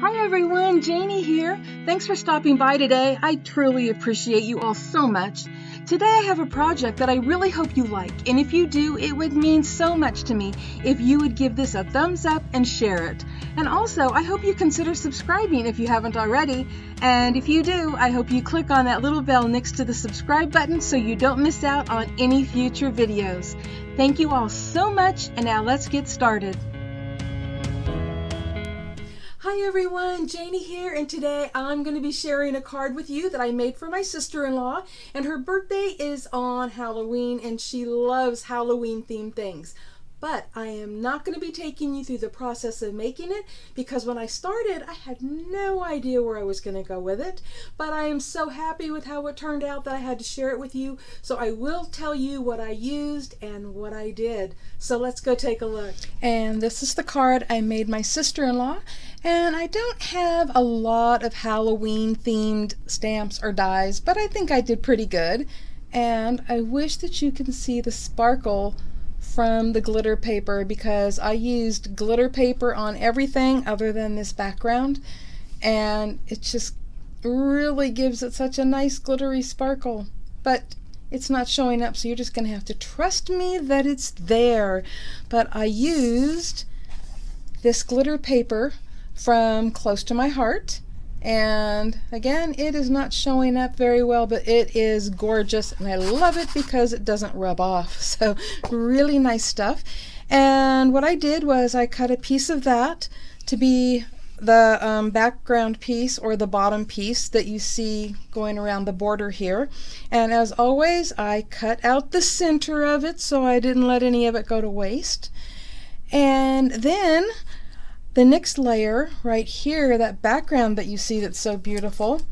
Hi everyone, Janie here. Thanks for stopping by today. I truly appreciate you all so much. Today I have a project that I really hope you like, and if you do, it would mean so much to me if you would give this a thumbs up and share it. And also, I hope you consider subscribing if you haven't already, and if you do, I hope you click on that little bell next to the subscribe button so you don't miss out on any future videos. Thank you all so much, and now let's get started. Hi everyone, Janie here, and today I'm going to be sharing a card with you that I made for my sister-in-law, and her birthday is on Halloween and she loves Halloween themed things. But I am not going to be taking you through the process of making it because when I started I had no idea where I was going to go with it, but I am so happy with how it turned out that I had to share it with you, so I will tell you what I used and what I did. So let's go take a look. And this is the card I made my sister-in-law, and I don't have a lot of Halloween themed stamps or dies, but I think I did pretty good. And I wish that you can see the sparkle from the glitter paper because I used glitter paper on everything other than this background, and it just really gives it such a nice glittery sparkle. But it's not showing up, so you're just going to have to trust me that it's there. But I used this glitter paper from Close to My Heart, and again, it is not showing up very well, but it is gorgeous and I love it because it doesn't rub off. So really nice stuff. And what I did was I cut a piece of that to be the background piece or the bottom piece that you see going around the border here. And as always, I cut out the center of it so I didn't let any of it go to waste. And then the next layer right here, that background that you see that's so beautiful,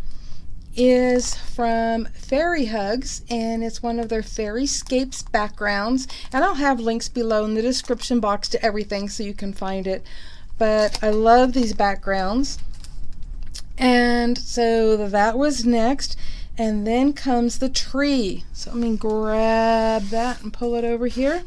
is from Fairy Hugs, and it's one of their Fairyscapes backgrounds. And I'll have links below in the description box to everything so you can find it. But I love these backgrounds. And so that was next. And then comes the tree. So let me grab that and pull it over here.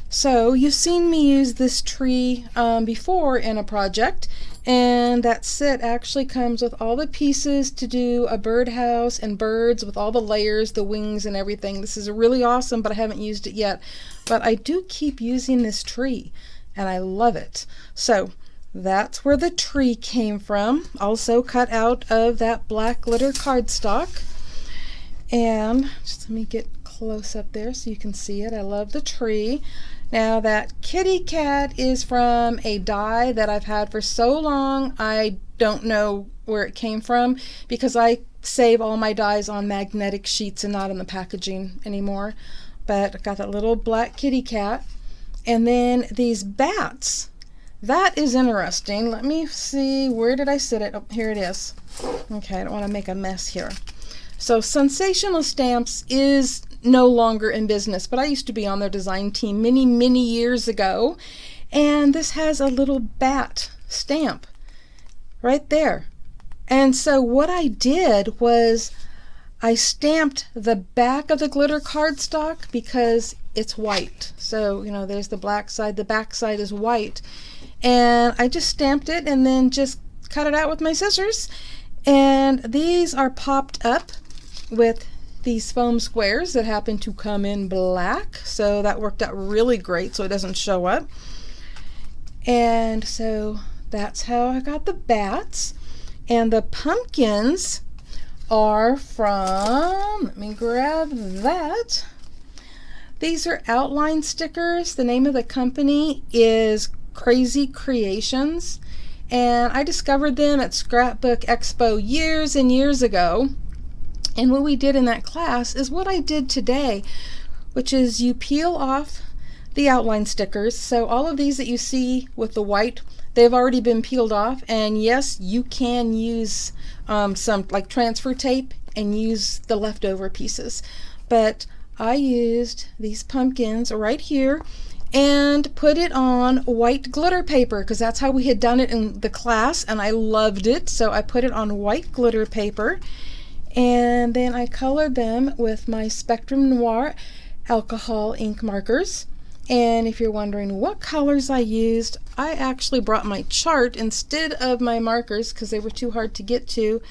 So you've seen me use this tree before in a project, and that set actually comes with all the pieces to do a birdhouse and birds with all the layers, the wings and everything. This is really awesome, but I haven't used it yet. But I do keep using this tree and I love it. So that's where the tree came from, also cut out of that black glitter cardstock. And just let me get close up there so you can see it. I love the tree. Now that kitty cat is from a die that I've had for so long I don't know where it came from because I save all my dies on magnetic sheets and not in the packaging anymore. But I got that little black kitty cat. And then these bats. That is interesting. Let me see, where did I sit it? Oh, here it is. Okay, I don't want to make a mess here. So Sensational Stamps is no longer in business, but I used to be on their design team many years ago, and this has a little bat stamp right there. And so what I did was I stamped the back of the glitter cardstock because it's white. So, you know, there's the black side, the back side is white. And I just stamped it and then just cut it out with my scissors. And these are popped up with these foam squares that happen to come in black, so that worked out really great so it doesn't show up. And so that's how I got the bats. And the pumpkins are from, let me grab that. These are outline stickers. The name of the company is Crazy Creations, and I discovered them at Scrapbook Expo years and years ago. And what we did in that class is what I did today, which is you peel off the outline stickers. So all of these that you see with the white, they've already been peeled off. And yes, you can use some like transfer tape and use the leftover pieces. But I used these pumpkins right here and put it on white glitter paper because that's how we had done it in the class, and I loved it. So I put it on white glitter paper. And then I colored them with my Spectrum Noir alcohol ink markers. And if you're wondering what colors I used, I actually brought my chart instead of my markers because they were too hard to get to.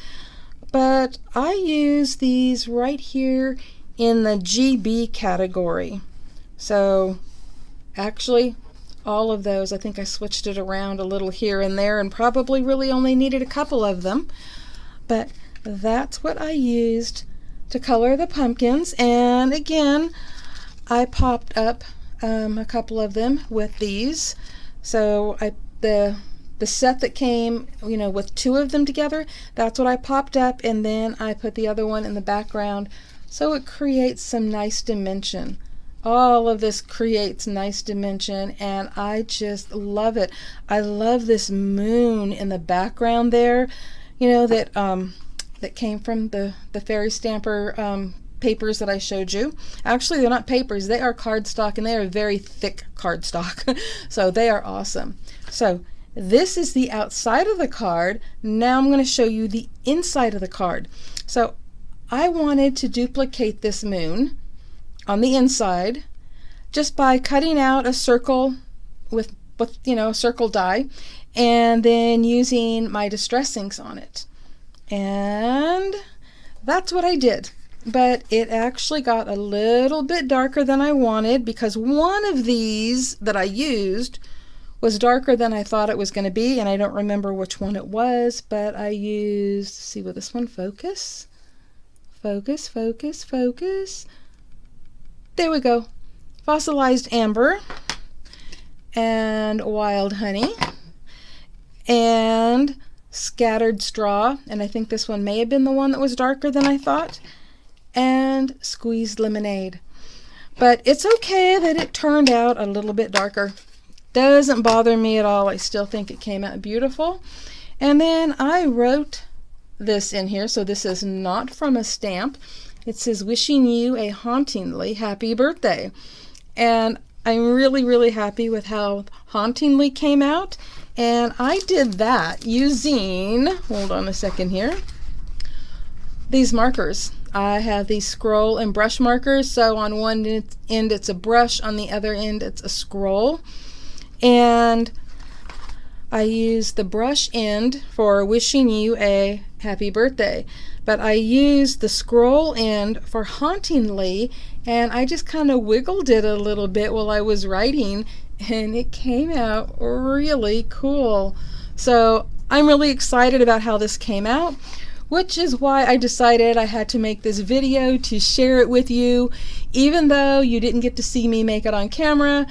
But I use these right here in the GB category. So actually, all of those, I think I switched it around a little here and there and probably really only needed a couple of them. But that's what I used to color the pumpkins. And again, I popped up a couple of them with these. So the set that came, with two of them together, that's what I popped up, and then I put the other one in the background so it creates some nice dimension. All of this creates nice dimension, and I just love it. I love this moon in the background there, that came from the fairy stamper papers that I showed you. Actually, they're not papers, they are cardstock, and they are very thick cardstock. So they are awesome. So this is the outside of the card. Now I'm going to show you the inside of the card. So I wanted to duplicate this moon on the inside just by cutting out a circle with a circle die and then using my distress inks on it. And that's what I did. But it actually got a little bit darker than I wanted because one of these that I used was darker than I thought it was going to be, and I don't remember which one it was, but I used, see, will this one focus? Focus, focus, focus. There we go. Fossilized amber and wild honey and scattered straw, and I think this one may have been the one that was darker than I thought, and squeezed lemonade. But it's okay that it turned out a little bit darker. Doesn't bother me at all. I still think it came out beautiful. And then I wrote this in here, so this is not from a stamp. It says, wishing you a hauntingly happy birthday. And I'm really, really happy with how hauntingly came out. And I did that using, hold on a second here, these markers. I have these scroll and brush markers, so on one end it's a brush, on the other end it's a scroll. And I use the brush end for wishing you a happy birthday, but I used the scroll end for hauntingly, and I just kind of wiggled it a little bit while I was writing, and it came out really cool. So I'm really excited about how this came out, which is why I decided I had to make this video to share it with you. Even though you didn't get to see me make it on camera,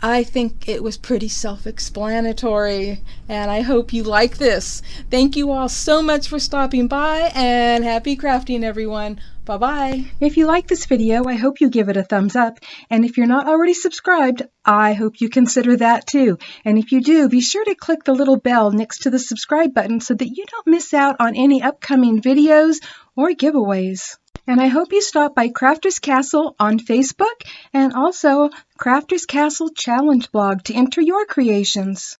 I think it was pretty self-explanatory, and I hope you like this. Thank you all so much for stopping by, and happy crafting, everyone. Bye-bye. If you like this video, I hope you give it a thumbs up, and if you're not already subscribed, I hope you consider that too. And if you do, be sure to click the little bell next to the subscribe button so that you don't miss out on any upcoming videos or giveaways. And I hope you stop by Crafters Castle on Facebook and also Crafters Castle Challenge blog to enter your creations.